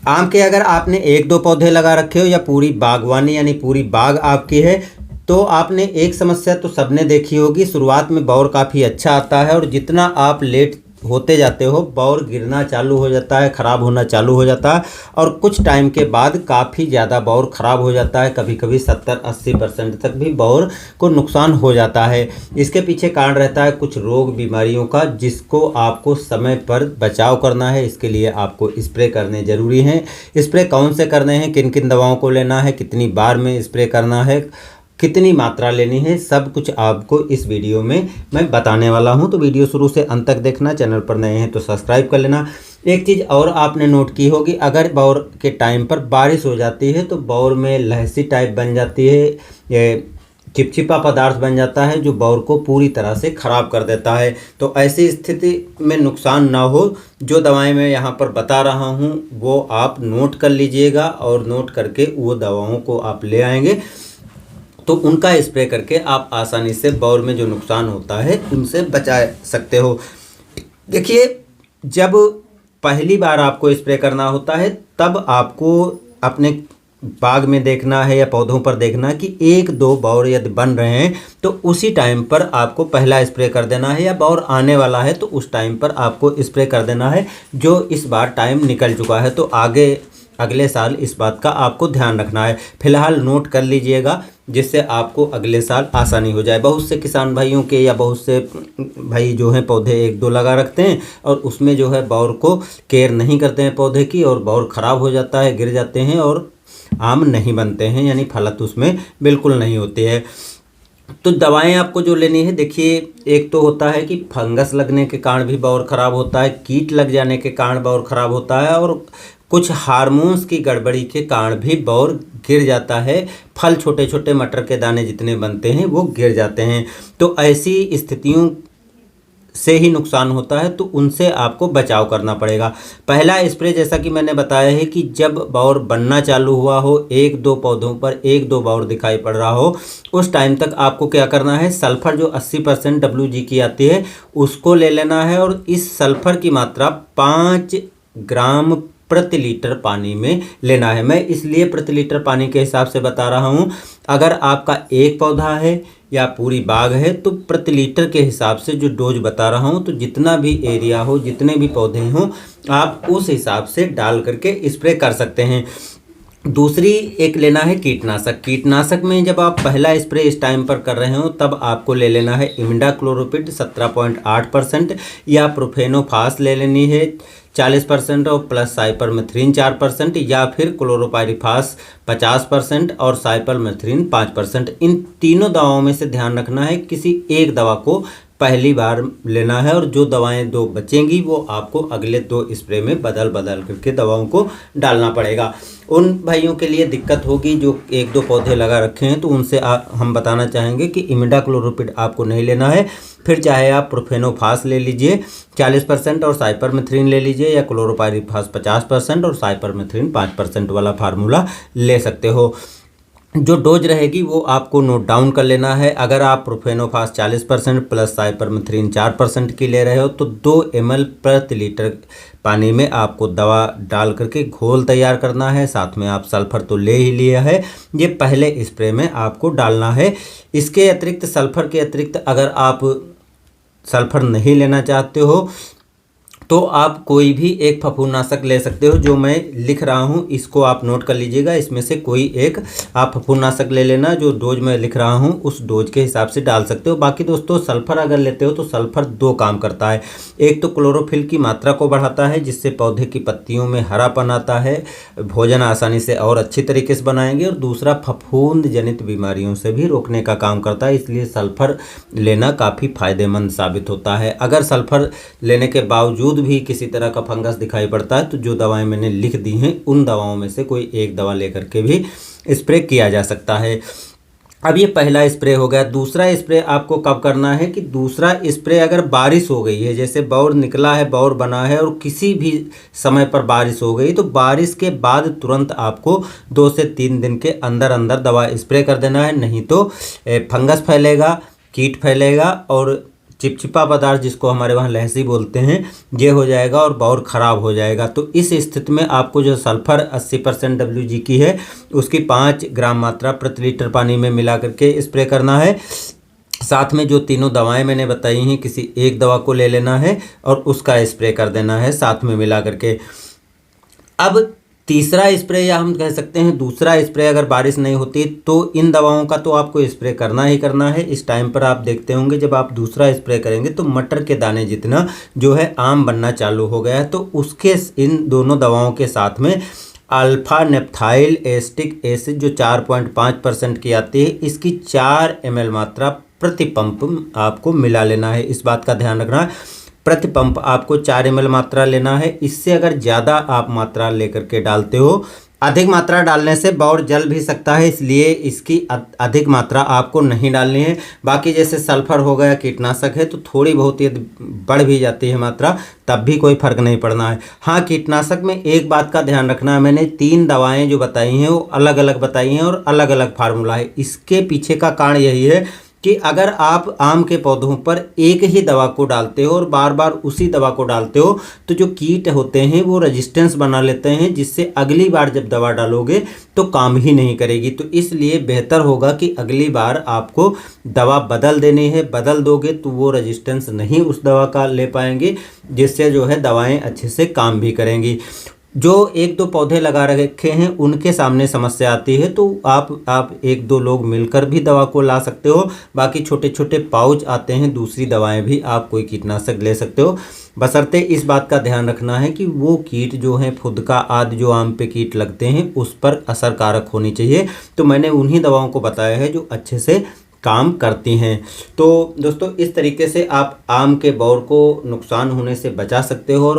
आम के अगर आपने एक दो पौधे लगा रखे हो या पूरी बागवानी यानी पूरी बाग आपकी है, तो आपने एक समस्या तो सबने देखी होगी, शुरुआत में बौर काफ़ी अच्छा आता है और जितना आप लेट होते जाते हो बौर गिरना चालू हो जाता है, ख़राब होना चालू हो जाता है और कुछ टाइम के बाद काफ़ी ज़्यादा बौर ख़राब हो जाता है। कभी कभी 70-80% तक भी बौर को नुकसान हो जाता है। इसके पीछे कारण रहता है कुछ रोग बीमारियों का, जिसको आपको समय पर बचाव करना है। इसके लिए आपको स्प्रे करने ज़रूरी हैं। स्प्रे कौन से करने हैं, किन किन दवाओं को लेना है, कितनी बार में स्प्रे करना है, कितनी मात्रा लेनी है, सब कुछ आपको इस वीडियो में मैं बताने वाला हूं। तो वीडियो शुरू से अंत तक देखना, चैनल पर नए हैं तो सब्सक्राइब कर लेना। एक चीज़ और आपने नोट की होगी, अगर बौर के टाइम पर बारिश हो जाती है तो बौर में लहसी टाइप बन जाती है, ये चिपचिपा पदार्थ बन जाता है जो बौर को पूरी तरह से ख़राब कर देता है। तो ऐसी स्थिति में नुकसान ना हो, जो दवाएं मैं यहाँ पर बता रहा हूँ वो आप नोट कर लीजिएगा और नोट करके वो दवाओं को आप ले आएंगे तो उनका स्प्रे करके आप आसानी से बौर में जो नुकसान होता है उनसे बचा सकते हो। देखिए, जब पहली बार आपको स्प्रे करना होता है तब आपको अपने बाग में देखना है या पौधों पर देखना कि एक दो बौर यदि बन रहे हैं तो उसी टाइम पर आपको पहला स्प्रे कर देना है, या बौर आने वाला है तो उस टाइम पर आपको स्प्रे कर देना है। जो इस बार टाइम निकल चुका है तो आगे अगले साल इस बात का आपको ध्यान रखना है। फिलहाल नोट कर लीजिएगा जिससे आपको अगले साल आसानी हो जाए। बहुत से किसान भाइयों के या बहुत से भाई जो हैं पौधे एक दो लगा रखते हैं और उसमें जो है बौर को केयर नहीं करते हैं पौधे की, और बौर ख़राब हो जाता है, गिर जाते हैं और आम नहीं बनते हैं, यानी फलत उसमें बिल्कुल नहीं होती है। तो दवाएं आपको जो लेनी है, देखिए, एक तो होता है कि फंगस लगने के कारण भी बौर ख़राब होता है, कीट लग जाने के कारण बौर ख़राब होता है और कुछ हार्मोन्स की गड़बड़ी के कारण भी बौर गिर जाता है। फल छोटे छोटे मटर के दाने जितने बनते हैं वो गिर जाते हैं। तो ऐसी स्थितियों से ही नुकसान होता है, तो उनसे आपको बचाव करना पड़ेगा। पहला स्प्रे जैसा कि मैंने बताया है कि जब बौर बनना चालू हुआ हो, एक दो पौधों पर एक दो बौर दिखाई पड़ रहा हो, उस टाइम तक आपको क्या करना है, सल्फर जो 80% WG की आती है उसको ले लेना है और इस सल्फर की मात्रा 5 ग्राम प्रति लीटर पानी में लेना है। मैं इसलिए प्रति लीटर पानी के हिसाब से बता रहा हूँ, अगर आपका एक पौधा है या पूरी बाग है तो प्रति लीटर के हिसाब से जो डोज बता रहा हूँ, तो जितना भी एरिया हो, जितने भी पौधे हों, आप उस हिसाब से डाल करके स्प्रे कर सकते हैं। दूसरी एक लेना है कीटनाशक। कीटनाशक में जब आप पहला स्प्रे इस टाइम पर कर रहे हो तब आपको ले लेना है इमिडाक्लोरोपिड 17.8% या प्रोफेनोफास ले लेनी है 40% और प्लस साइपरमेथ्रिन 4% या फिर क्लोरोपाइरिफास 50% और साइपरमेथ्रिन 5%। इन तीनों दवाओं में से ध्यान रखना है किसी एक दवा को पहली बार लेना है और जो दवाएं दो बचेंगी वो आपको अगले दो स्प्रे में बदल बदल करके दवाओं को डालना पड़ेगा। उन भाइयों के लिए दिक्कत होगी जो एक दो पौधे लगा रखे हैं, तो उनसे हम बताना चाहेंगे कि इमिडाक्लोरोपिड आपको नहीं लेना है। फिर चाहे आप प्रोफेनोफास ले लीजिए 40% और साइपरमेथ्रिन ले लीजिए, या क्लोरोपाइरिफास 50% और साइपरमेथ्रिन 5% वाला फार्मूला ले सकते हो। जो डोज रहेगी वो आपको नोट डाउन कर लेना है। अगर आप प्रोफेनोफास 40% प्लस साइपरमेथ्रिन 4% की ले रहे हो तो 2 ml प्रति लीटर पानी में आपको दवा डाल करके घोल तैयार करना है। साथ में आप सल्फर तो ले ही लिया है, ये पहले स्प्रे में आपको डालना है। इसके अतिरिक्त, सल्फर के अतिरिक्त अगर आप सल्फर नहीं लेना चाहते हो तो आप कोई भी एक फफूंदनाशक ले सकते हो। जो मैं लिख रहा हूँ इसको आप नोट कर लीजिएगा, इसमें से कोई एक आप फफूंदनाशक ले लेना। जो डोज मैं लिख रहा हूँ उस डोज के हिसाब से डाल सकते हो। बाकी दोस्तों, सल्फर अगर लेते हो तो सल्फर दो काम करता है। एक तो क्लोरोफिल की मात्रा को बढ़ाता है जिससे पौधे की पत्तियों में हरापन आता है, भोजन आसानी से और अच्छी तरीके से बनाएंगे, और दूसरा फफूंद जनित बीमारियों से भी रोकने का काम करता है। इसलिए सल्फर लेना काफ़ी फायदेमंद साबित होता है। अगर सल्फर लेने के बावजूद भी किसी तरह का फंगस दिखाई पड़ता है तो जो दवाएं मैंने लिख दी हैं उन दवाओं में से कोई एक दवा लेकर के भी स्प्रे किया जा सकता है। अब ये पहला स्प्रे हो गया। दूसरा स्प्रे आपको कब करना है कि दूसरा स्प्रे अगर बारिश हो गई है, जैसे बौर निकला है, बौर बना है और किसी भी समय पर बारिश हो गई, तो बारिश के बाद तुरंत आपको 2 से 3 दिन के अंदर अंदर दवा स्प्रे कर देना है। नहीं तो फंगस फैलेगा, कीट फैलेगा और चिपचिपा पदार्थ जिसको हमारे वहाँ लहसी बोलते हैं, ये हो जाएगा और बौर ख़राब हो जाएगा। तो इस स्थिति में आपको जो सल्फर 80% WG की है उसकी 5 ग्राम मात्रा प्रति लीटर पानी में मिला करके स्प्रे करना है। साथ में जो तीनों दवाएं मैंने बताई हैं किसी एक दवा को ले लेना है और उसका स्प्रे कर देना है साथ में मिला करके। अब तीसरा स्प्रे या हम कह सकते हैं दूसरा स्प्रे अगर बारिश नहीं होती तो इन दवाओं का तो आपको स्प्रे करना ही करना है। इस टाइम पर आप देखते होंगे जब आप दूसरा स्प्रे करेंगे तो मटर के दाने जितना जो है आम बनना चालू हो गया है। तो उसके इन दोनों दवाओं के साथ में अल्फा नेप्थाइल एसिटिक एसिड जो 4.5% की आती है, इसकी 4 ml मात्रा प्रति पंप आपको मिला लेना है। इस बात का ध्यान रखना है, प्रति पंप आपको 4 ml मात्रा लेना है। इससे अगर ज़्यादा आप मात्रा लेकर के डालते हो, अधिक मात्रा डालने से बौर जल भी सकता है, इसलिए इसकी अधिक मात्रा आपको नहीं डालनी है। बाकी जैसे सल्फर हो गया, कीटनाशक है, तो थोड़ी बहुत यदि बढ़ भी जाती है मात्रा तब भी कोई फर्क नहीं पड़ना है। हाँ, कीटनाशक में एक बात का ध्यान रखना है, मैंने 3 दवाएं जो बताई हैं वो अलग अलग बताई हैं और अलग अलग फार्मूला है। इसके पीछे का कारण यही है कि अगर आप आम के पौधों पर एक ही दवा को डालते हो और बार बार उसी दवा को डालते हो तो जो कीट होते हैं वो रेजिस्टेंस बना लेते हैं, जिससे अगली बार जब दवा डालोगे तो काम ही नहीं करेगी। तो इसलिए बेहतर होगा कि अगली बार आपको दवा बदल देनी है। बदल दोगे तो वो रेजिस्टेंस नहीं उस दवा का ले पाएंगे, जिससे जो है दवाएं अच्छे से काम भी करेंगी। जो 1-2 पौधे लगा रखे हैं उनके सामने समस्या आती है तो आप 1-2 लोग मिलकर भी दवा को ला सकते हो। बाकी छोटे छोटे पाउच आते हैं, दूसरी दवाएं भी आप कोई कीटनाशक ले सकते हो, बशर्ते इस बात का ध्यान रखना है कि वो कीट जो हैं फुदका आदि जो आम पे कीट लगते हैं उस पर असरकारक होनी चाहिए। तो मैंने उन्हीं दवाओं को बताया है जो अच्छे से काम करती हैं। तो दोस्तों इस तरीके से आप आम के बौर को नुकसान होने से बचा सकते हो।